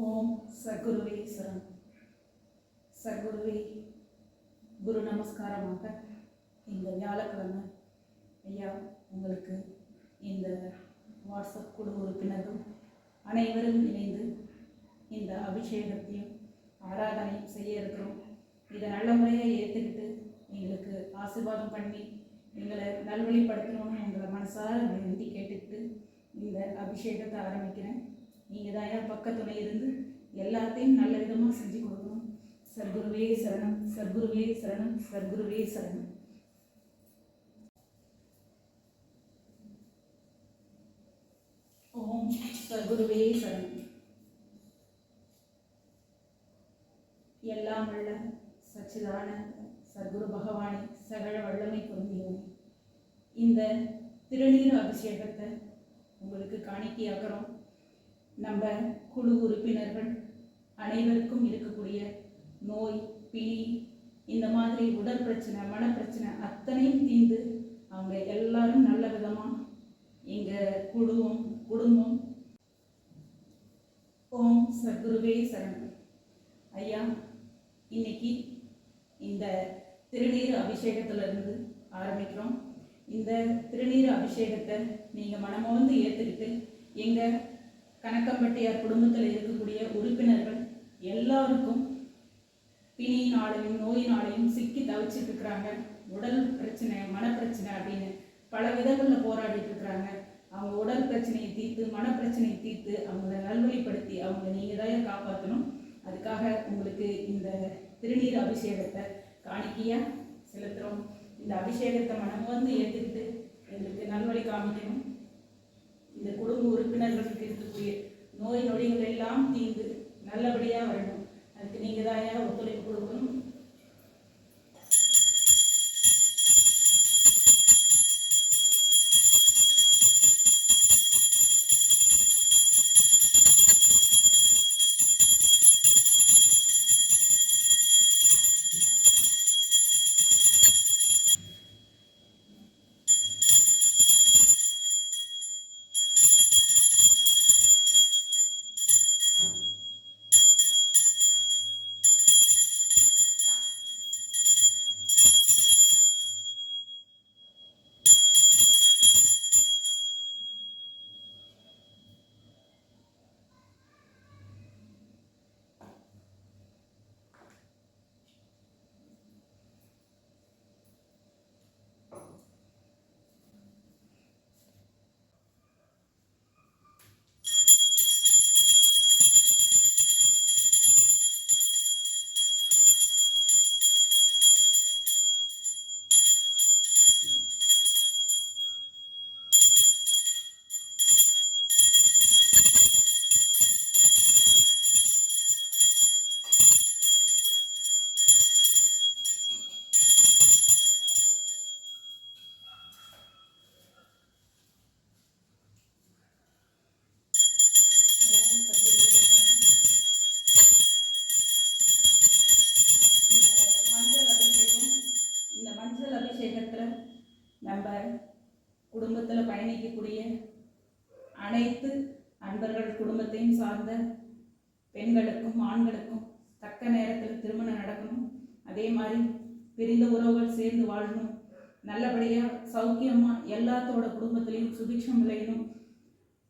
ஓம் சர்க்குருவே சரணம். சர்க்குருவே குரு நமஸ்காரமாக இந்த வியாழக்கிழமை ஐயா உங்களுக்கு இந்த வாட்ஸ்அப் குழு உறுப்பினர்கள் அனைவரும் இணைந்து இந்த அபிஷேகத்தையும் ஆராதனையும் செய்ய இருக்கிறோம். இதை நல்ல முறையாக ஏற்றுக்கிட்டு எங்களுக்கு ஆசீர்வாதம் பண்ணி எங்களை நல்வழிப்படுத்தணும்னு எங்களை மனசார வேண்டி கேட்டுக்கிட்டு இந்த அபிஷேகத்தை ஆரம்பிக்கிறேன். நீங்கள் தான் என் பக்கத்துணை இருந்து எல்லாத்தையும் நல்ல விதமாக செஞ்சு கொடுக்கணும். சர்க்குருவே சரணம், சர்க்குருவே சரணம், சர்க்குருவே சரணம். ஓம் சர்க்குருவே சரணம். எல்லாம் உள்ள சச்சிதான சர்க்குரு பகவானை சகல வல்லமை பொருந்தியோம். இந்த திருநீர் அபிஷேகத்தை உங்களுக்கு காணிக்கையாக்குறோம். நம்ம குழு உறுப்பினர்கள் அனைவருக்கும் இருக்கக்கூடிய நோய், பிணி, இந்த மாதிரி உடல் பிரச்சனை, மனப்பிரச்சனை அத்தனையும் தீர்ந்து அவங்க எல்லாரும் நல்ல விதமாக எங்கள் குடும்பம் ஓம் சர்க்குருவே சரணம். ஐயா, இன்னைக்கு இந்த திருநீர் அபிஷேகத்திலிருந்து ஆரம்பிக்கிறோம். இந்த திருநீர் அபிஷேகத்தை நீங்கள் மனமோந்து ஏற்றுக்கிட்டு எங்கள் கணக்கம்பட்டியார் குடும்பத்தில் இருக்கக்கூடிய உறுப்பினர்கள் எல்லாருக்கும் பிணியினாலையும் நோயினாலையும் சிக்கி தவிச்சிட்டு இருக்கிறாங்க. உடல் பிரச்சனை, மனப்பிரச்சனை அப்படின்னு பல விதங்களில் போராடிட்டு இருக்கிறாங்க. அவங்க உடல் பிரச்சனையை தீர்த்து, மனப்பிரச்சனையை தீர்த்து அவங்கள நல்வழிப்படுத்தி அவங்கள நீங்கள் தான் காப்பாற்றணும். அதுக்காக உங்களுக்கு இந்த திருநீர் அபிஷேகத்தை காணிக்கையாக செலுத்துகிறோம். இந்த அபிஷேகத்தை மனமோந்து ஏற்றுக்கிட்டு எங்களுக்கு நல்வழி காமிக்கணும். இந்த குடும்ப உறுப்பினர்களுக்கு இருக்கக்கூடிய நோய் நொடிகள் எல்லாம் தீர்ந்து நல்லபடியாக வரணும். அதுக்கு நீங்கள் தான் ஒத்துழைப்பு கொடுக்கணும். மஞ்சள் அபிஷேகத்தில் நம்ம குடும்பத்தில் பயணிக்கக்கூடிய அனைத்து அன்பர்கள், குடும்பத்தையும் சார்ந்த பெண்களுக்கும் ஆண்களுக்கும் தக்க நேரத்தில் திருமணம் நடக்கணும். அதே மாதிரி பிரிந்த உறவுகள் சேர்ந்து வாழணும். நல்லபடியாக சௌக்கியமாக எல்லாத்தோட குடும்பத்திலையும் சுபிக்ஷம் விளையணும்.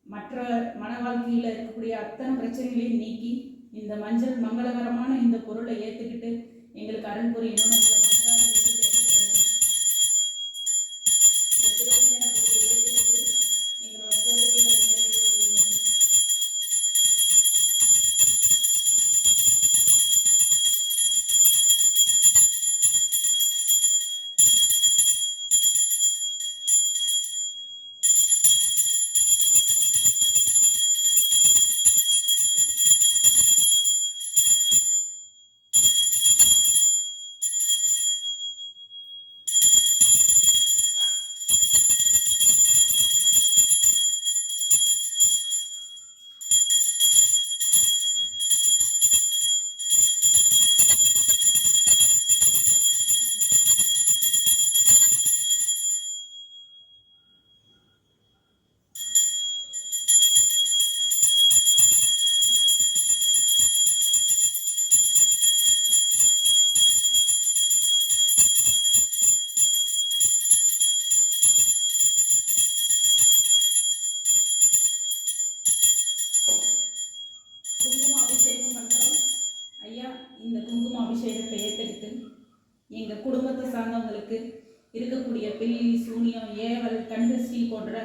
மற்ற மன வாழ்க்கையில் இருக்கக்கூடிய அத்தனை பிரச்சனைகளையும் நீக்கி இந்த மஞ்சள் மங்களகரமான இந்த பொருளை ஏற்றுக்கிட்டு எங்களுக்கு அருள் புரியணும்னு உங்களை மனசார குங்கும அபிஷேகம் பண்ணுறோம். ஐயா, இந்த குங்கும அபிஷேகத்தை ஏற்றுக்கிட்டு எங்கள் குடும்பத்தை சார்ந்தவங்களுக்கு இருக்கக்கூடிய பில்லி, சூனியம், ஏவல், கண்திருஷ்டி போன்ற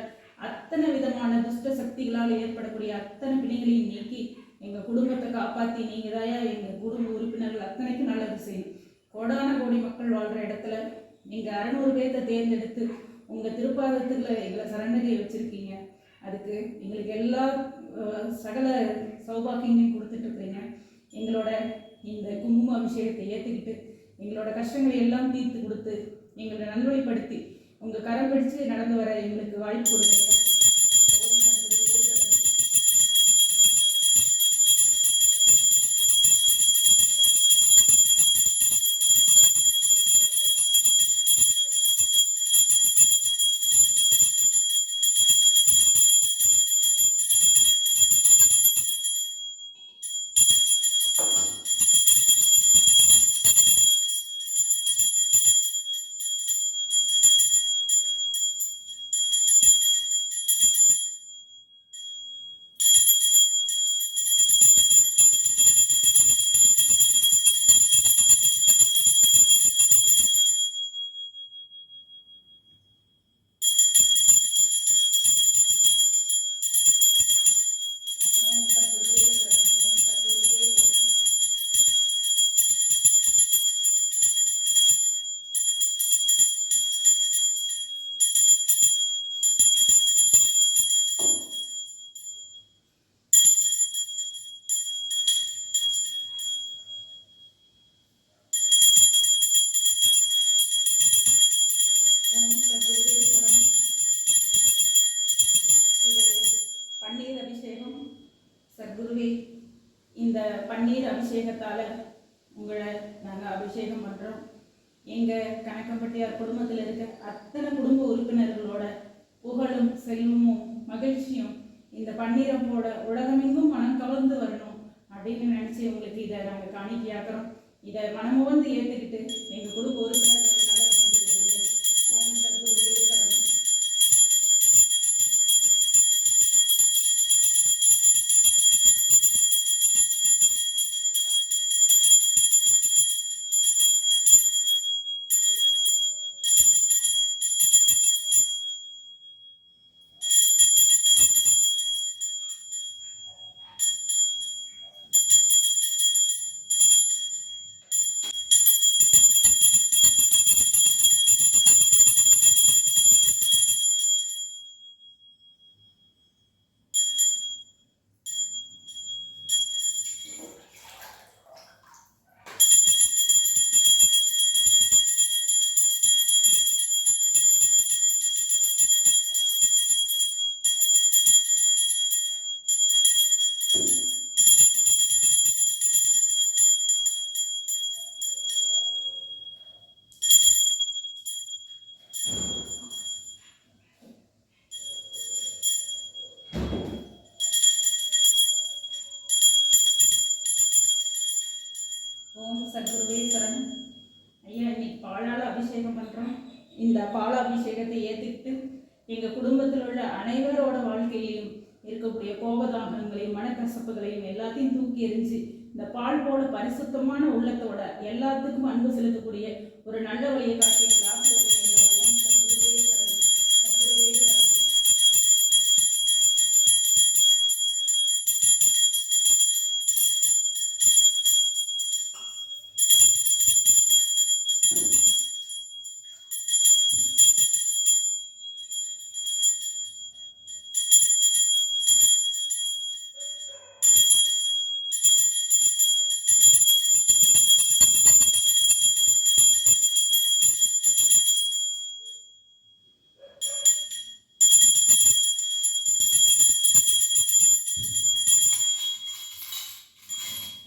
அத்தனை விதமான துஷ்ட சக்திகளால் ஏற்படக்கூடிய அத்தனை பிணிகளையும் நீக்கி எங்கள் குடும்பத்தை காப்பாற்றி நீங்கள் தாயா எங்கள் குடும்ப உறுப்பினர்கள் அத்தனைக்கும் நல்லது செய்யும். கோடான கோடி மக்கள் வாழ்கிற இடத்துல நீங்கள் 600 பேர்த்தை தேர்ந்தெடுத்து உங்கள் திருப்பாதத்தில் எங்களை சரணடையை வச்சுருக்கீங்க. அதுக்கு எங்களுக்கு எல்லா சகல சௌபாக்கியங்களையும் கொடுத்துட்ருக்குறீங்க. எங்களோட இந்த குங்கும அபிஷேகத்தை ஏற்றுக்கிட்டு எங்களோட கஷ்டங்களை எல்லாம் தீர்த்து கொடுத்து எங்களை நல்வழிப்படுத்தி உங்கள் கரம் பிடிச்சு நடந்து வர எங்களுக்கு வாய்ப்பு கொடுங்க. இது பன்னீர் அபிஷேகம். சத்குருவே, இந்த பன்னீர் அபிஷேகத்தால் உங்களை நாங்கள் அபிஷேகம் பண்ணுறோம். எங்கள் கணக்கம்பட்டியார் குடும்பத்தில் இருக்க அத்தனை குடும்ப உறுப்பினர்களோட புகழும் செல்வமும் மகிழ்ச்சியும் இந்த பன்னீரம் போட உலகமெங்கும் மனம் கவர்ந்து வரணும் அப்படின்னு நினச்சி உங்களுக்கு இதை நாங்கள் காணிக்கையாக்குறோம். இதை மனமுவந்து ஏற்றுக்கிட்டு எங்கள் குடும்ப உறுப்பினர்களுக்கு நல்லது செஞ்சு கொடுங்க. ஓம் சத்குருவே சரணம். ஓம் சத்குருவே சரணம். ஐயா, இன்னைக்கு பாலால் அபிஷேகம் பண்ணுறோம். இந்த பால் அபிஷேகத்தை ஏற்றுக்கிட்டு எங்கள் குடும்பத்தில் உள்ள அனைவரோட வாழ்க்கையிலையும் இருக்கக்கூடிய கோபதாகங்களையும் மனக்கசப்புகளையும் எல்லாத்தையும் தூக்கி எறிஞ்சு இந்த பால் போல பரிசுத்தமான உள்ளத்தோட எல்லாத்துக்கும் அன்பு செலுத்தக்கூடிய ஒரு நல்ல வழியை காட்டி ஆசீர்வதிங்க. ஓம் சத்குருவே சரணம். சத்குருவே சரணம்.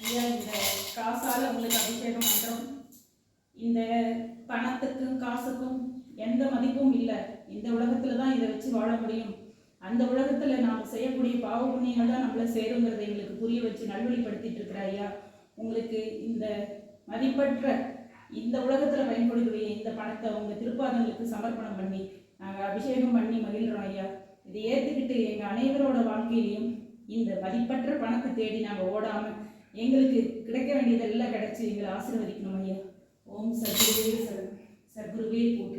ஐயா, இந்த காசால் உங்களுக்கு அபிஷேகம் பண்ணுறோம். இந்த பணத்துக்கும் காசுக்கும் எந்த மதிப்பும் இல்லை. இந்த உலகத்தில் தான் இதை வச்சு வாழ முடியும். அந்த உலகத்தில் நாம் செய்யக்கூடிய பாவ புண்ணியங்கள் தான் நம்மளை சேருங்கிறத எங்களுக்கு புரிய வச்சு நல்வழிப்படுத்திட்டு இருக்கிற ஐயா, உங்களுக்கு இந்த மதிப்பற்ற இந்த உலகத்தில் பயன்படுத்தக்கூடிய இந்த பணத்தை உங்கள் திருப்பாதங்களுக்கு சமர்ப்பணம் பண்ணி நாங்கள் அபிஷேகம் பண்ணி மகிழ்கிறோம் ஐயா. இதை ஏற்றுக்கிட்டு எங்கள் அனைவரோட வாழ்க்கையிலையும் இந்த மதிப்பற்ற பணத்தை தேடி நாங்கள் ஓடாமல் எங்களுக்கு கிடைக்க வேண்டியதெல்லாம் கிடைச்சி எங்களை ஆசீர்வதிக்கணும் ஐயா. ஓம் சத்குருவே சரணம். சத்குருவே போற்று.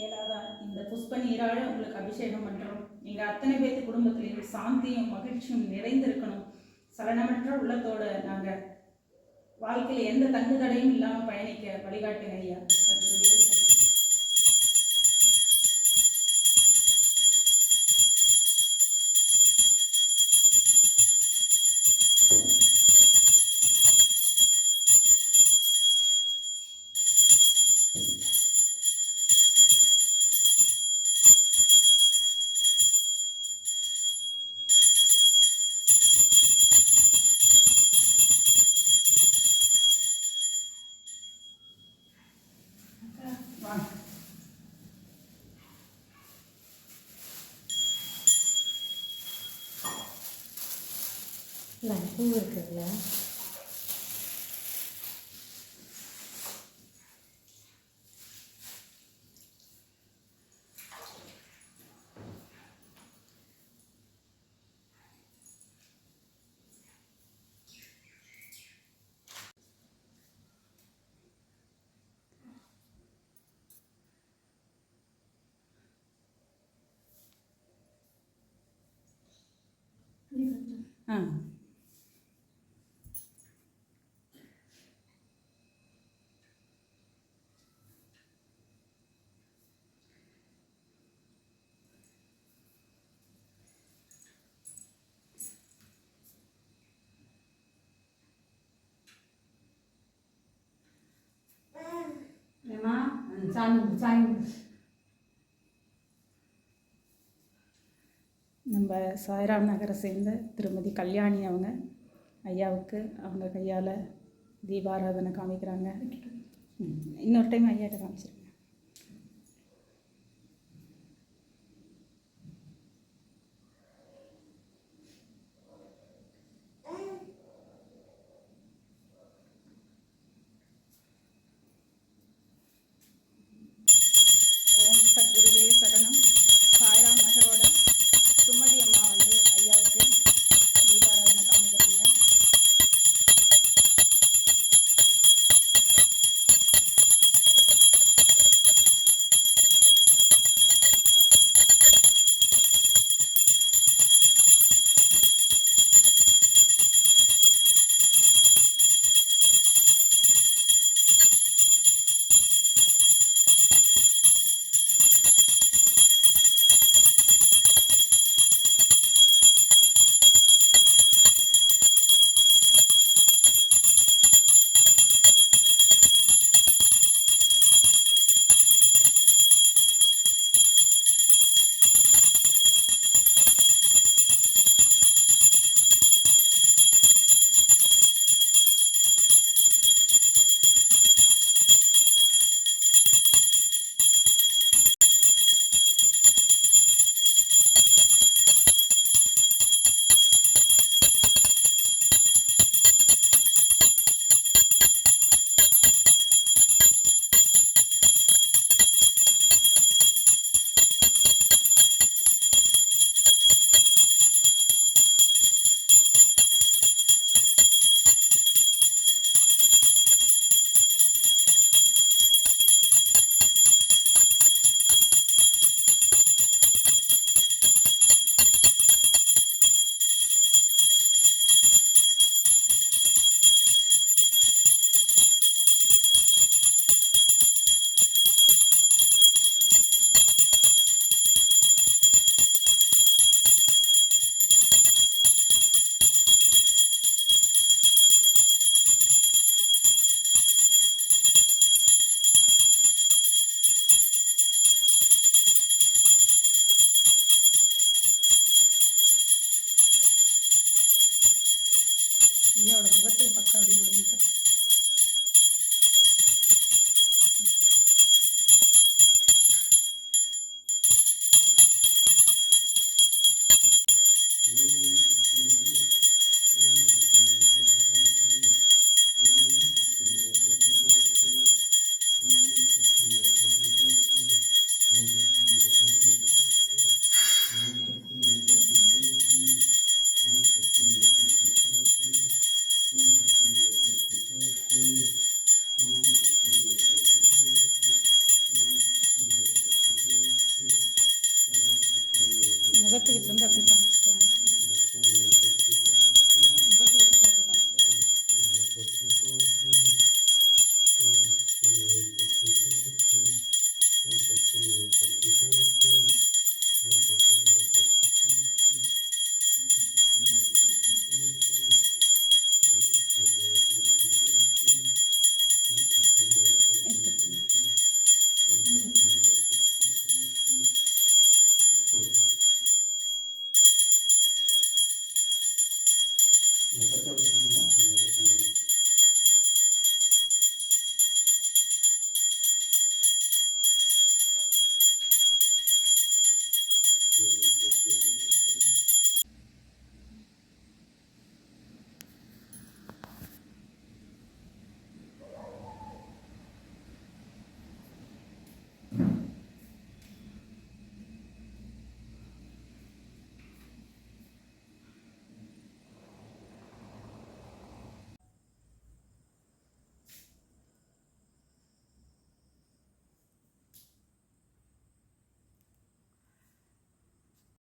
ஏழாவதா இந்த புஷ்ப நீரால உங்களுக்கு அபிஷேகம் பண்ணுறோம். எங்கள் அத்தனை பேர்த்து குடும்பத்திலையும் சாந்தியும் மகிழ்ச்சியும் நிறைந்திருக்கணும். சலனமற்ற உள்ளத்தோட நாங்கள் வாழ்க்கையில் எந்த தங்கு தடையும் இல்லாமல் பயணிக்க வழிகாட்டுங்க ஐயா. சத்குருவே சரணம். பூ இருக்குதுல்ல, நம்ம சாய்ராம் நகரை சேர்ந்த திருமதி கல்யாணி அவங்க ஐயாவுக்கு அவங்க கையால் தீபாராதனை காமிக்கிறாங்க. இன்னொரு டைம் ஐயாட்ட காமிச்சிருங்க. ஓம் சத்குருவே சரணம். சாய்ராம் நகரோட சுமதி அம்மா வந்து ஐயாவுக்கு தீபாராதனை காமிக்கிறாங்க. ஐயாவோட முகத்துக்கு பக்கம் அப்படி முடிஞ்சிட்டேன்.